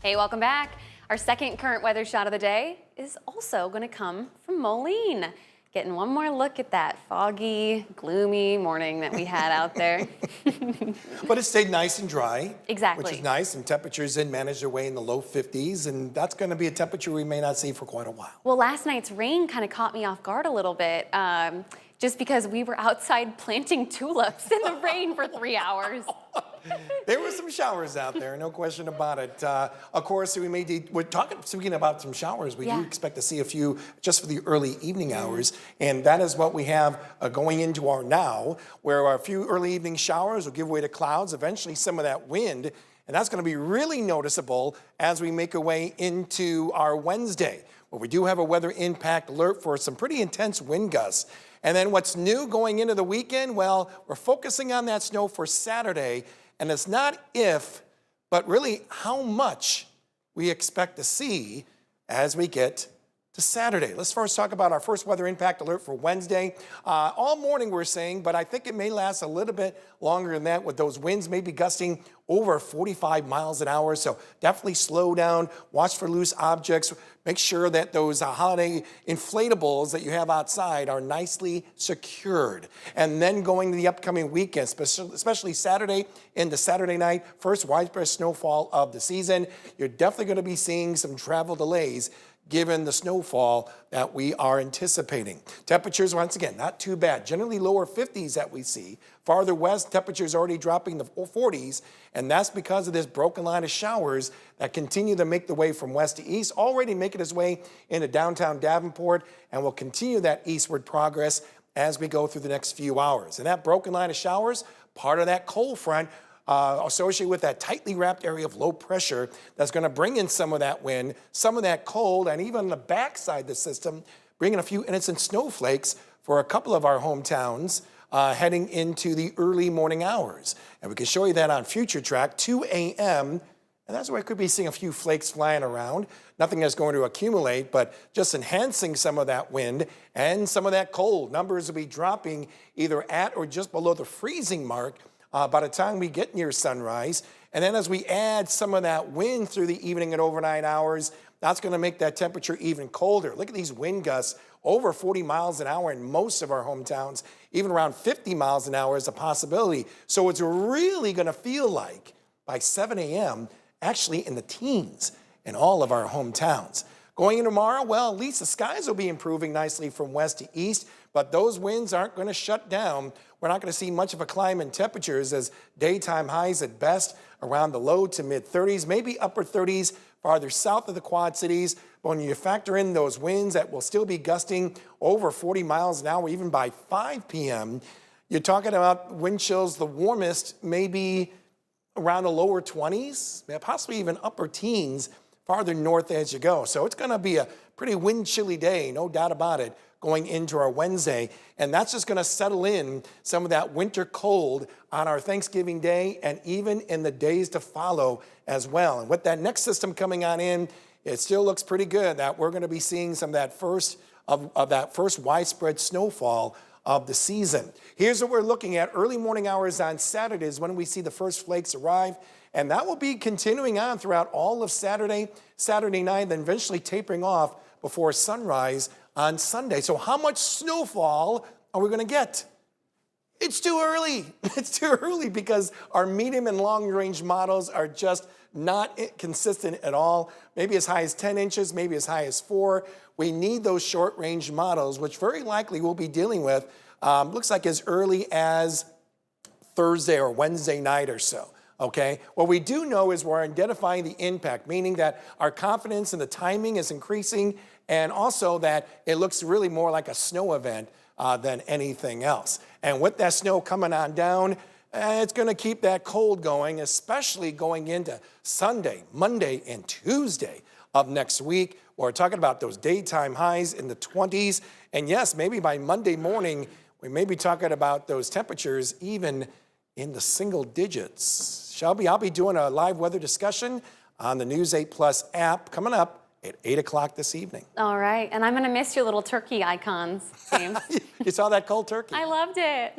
Hey, welcome back. Our second current weather shot of the day is also going to come from Moline. Getting one more look at that foggy, gloomy morning that we had out there. But it stayed nice and dry. Exactly. Which is nice, and temperatures did manage their way in the low 50s, and that's going to be a temperature we may not see for quite a while. Well, last night's rain kind of caught me off guard a little bit, just because we were outside planting tulips in the rain for 3 hours. There were some showers out there, no question about it. Of course, speaking about some showers, we do expect to see a few just for the early evening hours, and that is what we have going into our now, where a few early evening showers will give way to clouds, eventually some of that wind, and that's going to be really noticeable as we make our way into our Wednesday, where we do have a weather impact alert for some pretty intense wind gusts. And then what's new going into the weekend? Well, we're focusing on that snow for Saturday. And it's not if, but really how much we expect to see as we get to Saturday. Let's first talk about our first weather impact alert for Wednesday. All morning we're saying, but I think it may last a little bit longer than that, with those winds maybe gusting over 45 miles an hour. So definitely slow down, watch for loose objects. Make sure that those holiday inflatables that you have outside are nicely secured. And then going to the upcoming weekend, especially Saturday into Saturday night, first widespread snowfall of the season, you're definitely going to be seeing some travel delays given the snowfall that we are anticipating. Temperatures, once again, not too bad. Generally lower 50s that we see. Farther west, temperatures already dropping the 40s, and that's because of this broken line of showers that continue to make the way from west to east, already making its way into downtown Davenport, and will continue that eastward progress as we go through the next few hours. And that broken line of showers, part of that cold front, associated with that tightly wrapped area of low pressure that's going to bring in some of that wind, some of that cold, and even on the backside of the system, bringing a few innocent snowflakes for a couple of our hometowns heading into the early morning hours. And we can show you that on Future Track, 2 a.m., and that's where I could be seeing a few flakes flying around. Nothing that's going to accumulate, but just enhancing some of that wind and some of that cold. Numbers will be dropping either at or just below the freezing mark by the time we get near sunrise. And then as we add some of that wind through the evening and overnight hours, that's going to make that temperature even colder. Look at these wind gusts, over 40 miles an hour in most of our hometowns, even around 50 miles an hour is a possibility. So it's really going to feel like by 7 a.m., actually in the teens in all of our hometowns. Going into tomorrow, well, at least the skies will be improving nicely from west to east, but those winds aren't going to shut down. We're not going to see much of a climb in temperatures, as daytime highs at best around the low to mid 30s, maybe upper 30s farther south of the Quad Cities. But when you factor in those winds that will still be gusting over 40 miles an hour, even by 5 p.m., you're talking about wind chills, the warmest maybe around the lower 20s, possibly even upper teens farther north as you go. So it's going to be a pretty wind chilly day, no doubt about it, going into our Wednesday. And that's just going to settle in some of that winter cold on our Thanksgiving Day and even in the days to follow as well. And with that next system coming on in, it still looks pretty good that we're going to be seeing some of that first widespread snowfall of the season. Here's what we're looking at. Early morning hours on Saturdays when we see the first flakes arrive. And that will be continuing on throughout all of Saturday night, then eventually tapering off before sunrise on Sunday. So how much snowfall are we going to get? It's too early. It's too early because our medium and long range models are just not consistent at all. Maybe as high as 10 inches, maybe as high as 4. We need those short range models, which very likely we'll be dealing with, looks like as early as Thursday or Wednesday night or so. Okay, what we do know is we're identifying the impact, meaning that our confidence in the timing is increasing, and also that it looks really more like a snow event than anything else. And with that snow coming on down, it's going to keep that cold going, especially going into Sunday, Monday, and Tuesday of next week. We're talking about those daytime highs in the 20s. And yes, maybe by Monday morning, we may be talking about those temperatures even in the single digits. Shelby, I'll be doing a live weather discussion on the News 8 Plus app coming up at 8 o'clock this evening. All right, and I'm going to miss your little turkey icons, James. You saw that cold turkey? I loved it.